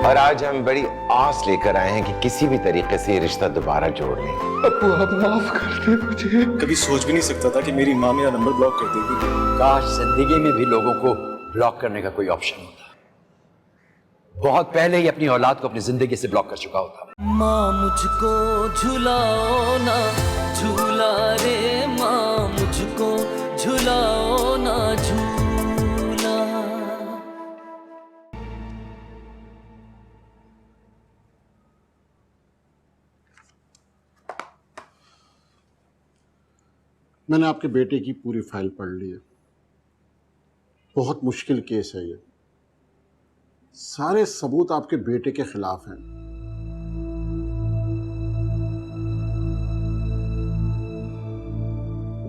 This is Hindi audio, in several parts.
और आज हम बड़ी आस लेकर आए हैं कि किसी भी तरीके से ये रिश्ता दोबारा जोड़ लें। अब्बू आप माफ कर दे मुझे। कभी सोच भी नहीं सकता था कि मेरी माँ मेरा नंबर ब्लॉक कर देगी। काश जिंदगी में भी लोगों को ब्लॉक करने का कोई ऑप्शन होता। बहुत पहले ही अपनी औलाद को अपनी जिंदगी से ब्लॉक कर चुका होता। माँ मुझको झुलाओ ना झूला रे, माँ मुझको झुलाओ ना झूला। मैंने आपके बेटे की पूरी फाइल पढ़ ली है। बहुत मुश्किल केस है ये। सारे सबूत आपके बेटे के खिलाफ हैं।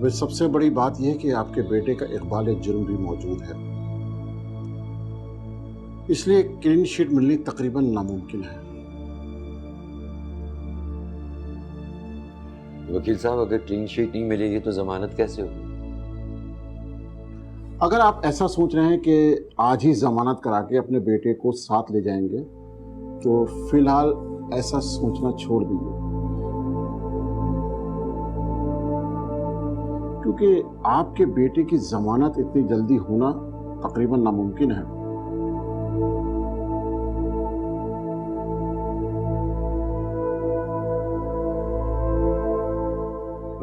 वे सबसे बड़ी बात यह है कि आपके बेटे का इकबाल जुर्म भी मौजूद है, इसलिए क्लीन शीट मिलनी तकरीबन नामुमकिन है। वकील साहब, अगर क्लीन शीट नहीं मिलेगी तो जमानत कैसे होगी? अगर आप ऐसा सोच रहे हैं कि आज ही जमानत करा के अपने बेटे को साथ ले जाएंगे तो फिलहाल ऐसा सोचना छोड़ दीजिए, क्योंकि आपके बेटे की जमानत इतनी जल्दी होना तकरीबन नामुमकिन है।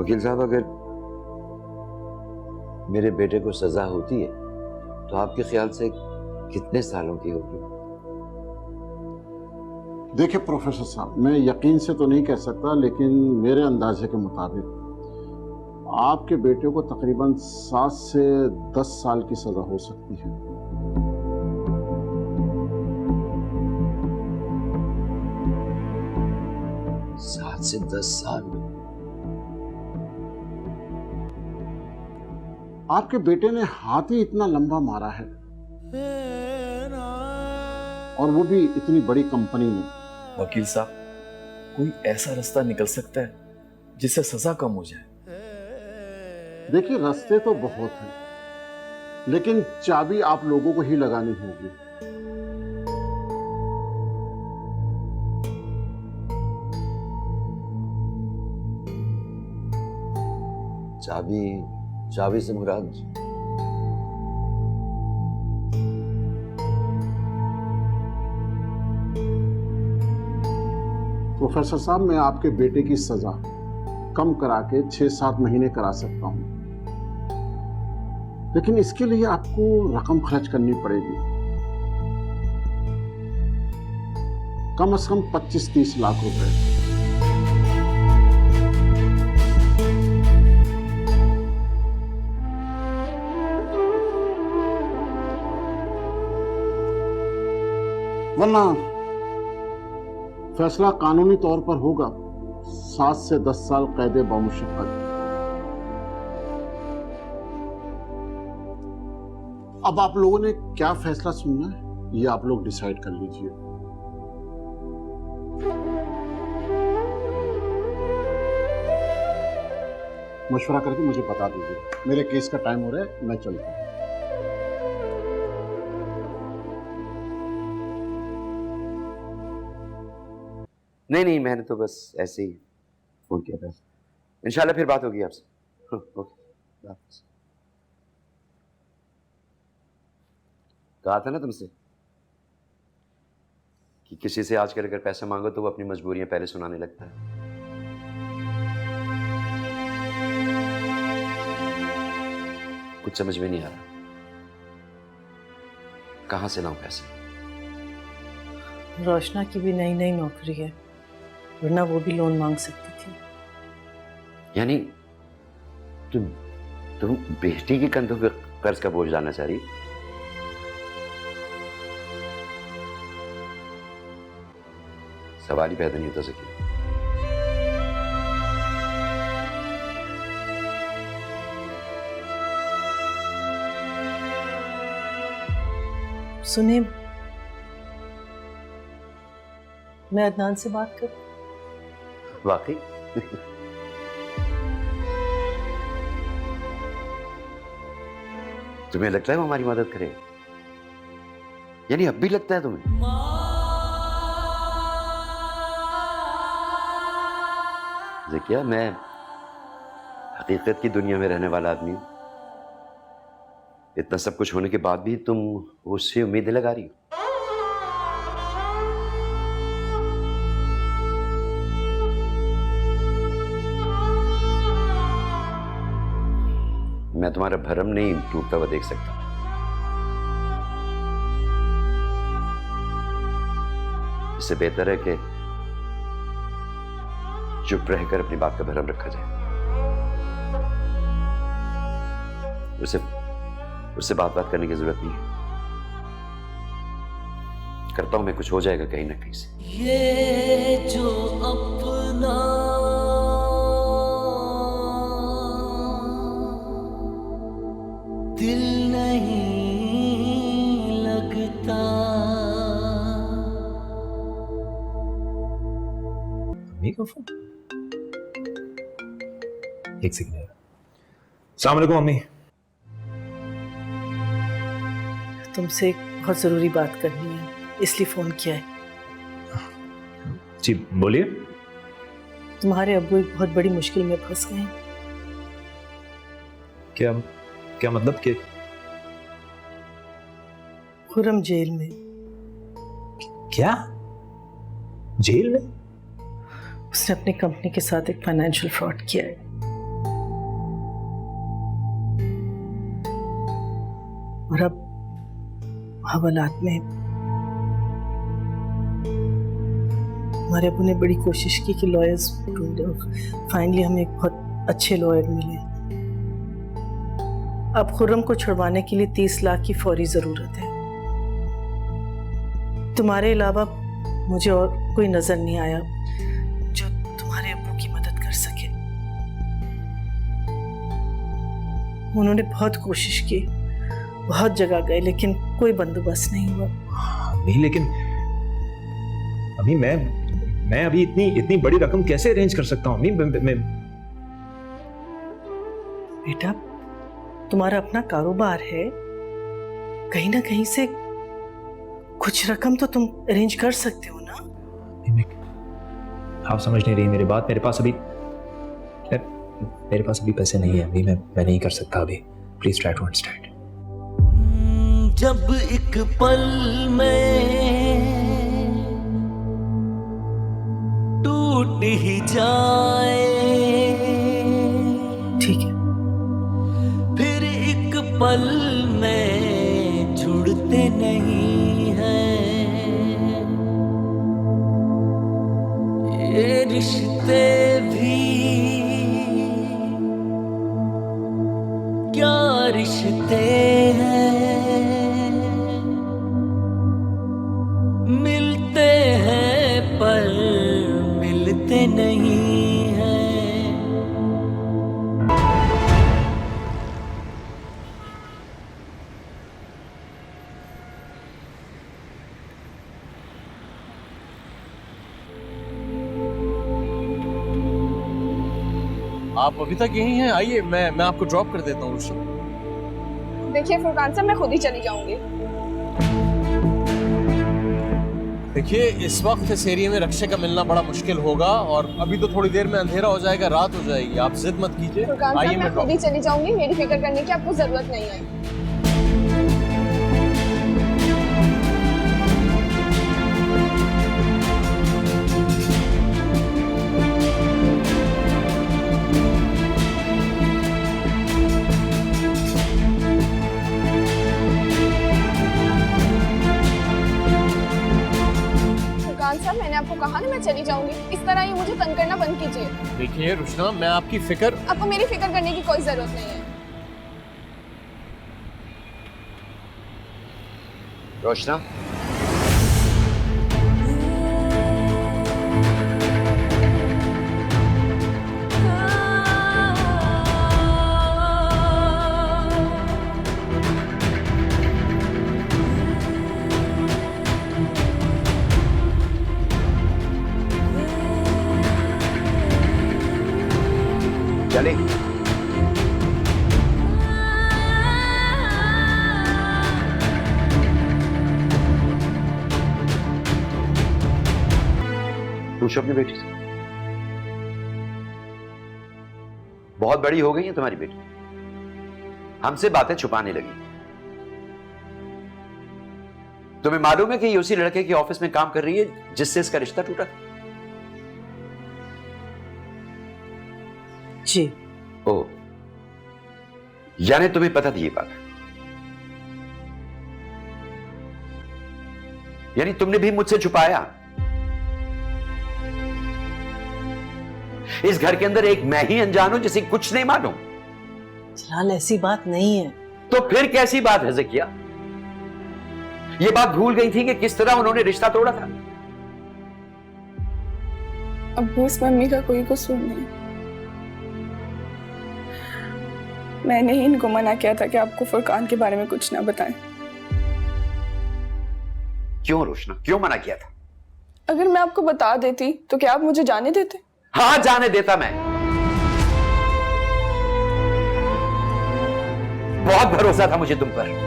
वकील साहब, अगर मेरे बेटे को सजा होती है तो आपके ख्याल से कितने सालों की होगी? देखिए प्रोफेसर साहब, मैं यकीन से तो नहीं कह सकता, लेकिन मेरे अंदाजे के मुताबिक आपके बेटे को तकरीबन 7 से 10 साल की सजा हो सकती है। सात से 10 साल? आपके बेटे ने हाथ ही इतना लंबा मारा है, और वो भी इतनी बड़ी कंपनी में। वकील साहब, कोई ऐसा रास्ता निकल सकता है जिससे सजा कम हो जाए? देखिए, रास्ते तो बहुत हैं, लेकिन चाबी आप लोगों को ही लगानी होगी। चाबी से मुराद? प्रोफेसर साहब, मैं आपके बेटे की सजा कम करा के 6-7 महीने करा सकता हूं, लेकिन इसके लिए आपको रकम खर्च करनी पड़ेगी, कम से कम 25-30 लाख रुपए। वरना फैसला कानूनी तौर पर होगा 7 से 10 साल कैद बामुशक्कत। अब आप लोगों ने क्या फैसला सुनना है, ये आप लोग डिसाइड कर लीजिए। मशवरा करके मुझे बता दीजिए। मेरे केस का टाइम हो रहा है, मैं चलता हूं। नहीं, मैंने तो बस ऐसे ही फोन किया था। इंशाल्लाह फिर बात होगी आपसे। ओके, कहा था ना तुमसे कि किसी से आजकल अगर पैसा मांगो तो वो अपनी मजबूरियां पहले सुनाने लगता है। कुछ समझ में नहीं आ रहा, कहां से लाऊं पैसे? रोशना की भी नई नई नौकरी है, वरना वो भी लोन मांग सकती थी। यानी तुम बेटी के कंधों पे कर्ज का बोझ डालना चाह रही? सवाल ही पैदा नहीं होता सकी। सुने, मैं अदनान से बात करूं? वाकई? तुम्हें लगता है वो हमारी मदद करे? यानी अब भी लगता है तुम्हें? ज़किया, मैं हकीकत की दुनिया में रहने वाला आदमी हूँ। इतना सब कुछ होने के बाद भी तुम उससे उम्मीदें लगा रही हो। मैं तुम्हारा भरम नहीं टूटता हुआ देख सकता। इससे बेहतर है कि चुप रहकर अपनी बात का भरम रखा जाए। उससे बात करने की जरूरत नहीं है। करता हूं मैं, कुछ हो जाएगा कहीं ना कहीं से। ये जो अपना दिल नहीं लगता। मम्मी का फोन। एक सेकंड। अस्सलाम वालेकुम मम्मी। तुमसे एक बहुत ज़रूरी बात करनी है, इसलिए फ़ोन किया है। जी बोलिए। तुम्हारे अब्बू एक बहुत बड़ी मुश्किल में फंस गए हैं। क्या क्या मतलब कि? खुर्रम जेल में। क्या? जेल में? उसने अपनी कंपनी के साथ एक फाइनेंशियल फ्रॉड किया है। और अब हवालात में हमारे अब्बू ने बड़ी कोशिश की कि लॉयर्स ढूंढे। फाइनली हमें एक बहुत अच्छे लॉयर मिले। अब खुर्रम को छुड़वाने के लिए 30 लाख की फौरी जरूरत है। तुम्हारे अलावा मुझे और कोई नजर नहीं आया जो तुम्हारे अब्बू की मदद कर सके। उन्होंने बहुत कोशिश की, बहुत जगह गए, लेकिन कोई बंदोबस्त नहीं हुआ। नहीं, लेकिन अभी मैं अभी इतनी बड़ी रकम कैसे अरेंज कर सकता हूँ? मैं बेटा, तुम्हारा अपना कारोबार है, कहीं ना कहीं से कुछ रकम तो तुम अरेंज कर सकते हो ना। आप समझ नहीं रही मेरी बात। मेरे पास अभी पैसे नहीं है अभी। मैं नहीं कर सकता अभी। Please try to understand. जब एक पल में टूट ही जाए, ठीक है। फिर एक पल में जुड़ते नहीं हैं ये रिश्ते भी। क्या रिश्ते हैं, मिलते हैं पर मिलते नहीं हैं। आप अभी तक यहीं हैं? आइए, मैं आपको ड्रॉप कर देता हूँ। देखिए फुरकान साहब, मैं खुद ही चली जाऊंगी। देखिए, इस वक्त इस एरिया में रक्षे का मिलना बड़ा मुश्किल होगा और अभी तो थोड़ी देर में अंधेरा हो जाएगा, रात हो जाएगी। आप जिद मत कीजिए। फुरकान साहब, मैं खुद ही चली जाऊंगी। मेरी फिक्र करने की आपको जरूरत नहीं है। साहब, मैंने आपको कहा ना मैं चली जाऊंगी। इस तरह ही मुझे तंग करना बंद कीजिए। देखिए रुशना, मैं आपकी फिक्र। आपको मेरी फिक्र करने की कोई जरूरत नहीं है। रोशना, चले। पूछो अपनी बेटी से। बहुत बड़ी हो गई है तुम्हारी बेटी, हमसे बातें छुपाने लगी। तुम्हें मालूम है कि ये उसी लड़के के ऑफिस में काम कर रही है जिससे इसका रिश्ता टूटा था? जी। ओ, यानी तुम्हें पता थी ये बात? यानी तुमने भी मुझसे छुपाया? इस घर के अंदर एक मैं ही अनजान हूं जिसे कुछ नहीं मालूम? जलाल, ऐसी बात नहीं है। तो फिर कैसी बात है ज़किया? ये बात भूल गई थी कि किस तरह उन्होंने रिश्ता तोड़ा था? अब्बू, इस मम्मी का कोई कसूर नहीं। मैंने ही इनको मना किया था कि आपको फुरकान के बारे में कुछ ना बताएं। क्यों रोशना, क्यों मना किया था? अगर मैं आपको बता देती तो क्या आप मुझे जाने देते? हाँ, जाने देता मैं। बहुत भरोसा था मुझे तुम पर।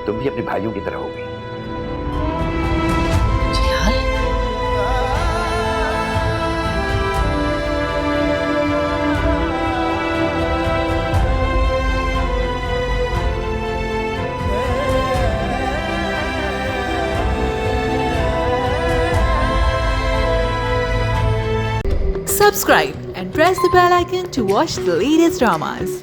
तुम भी अपने भाइयों की तरह हो गई। Subscribe and press the bell icon to watch the latest dramas.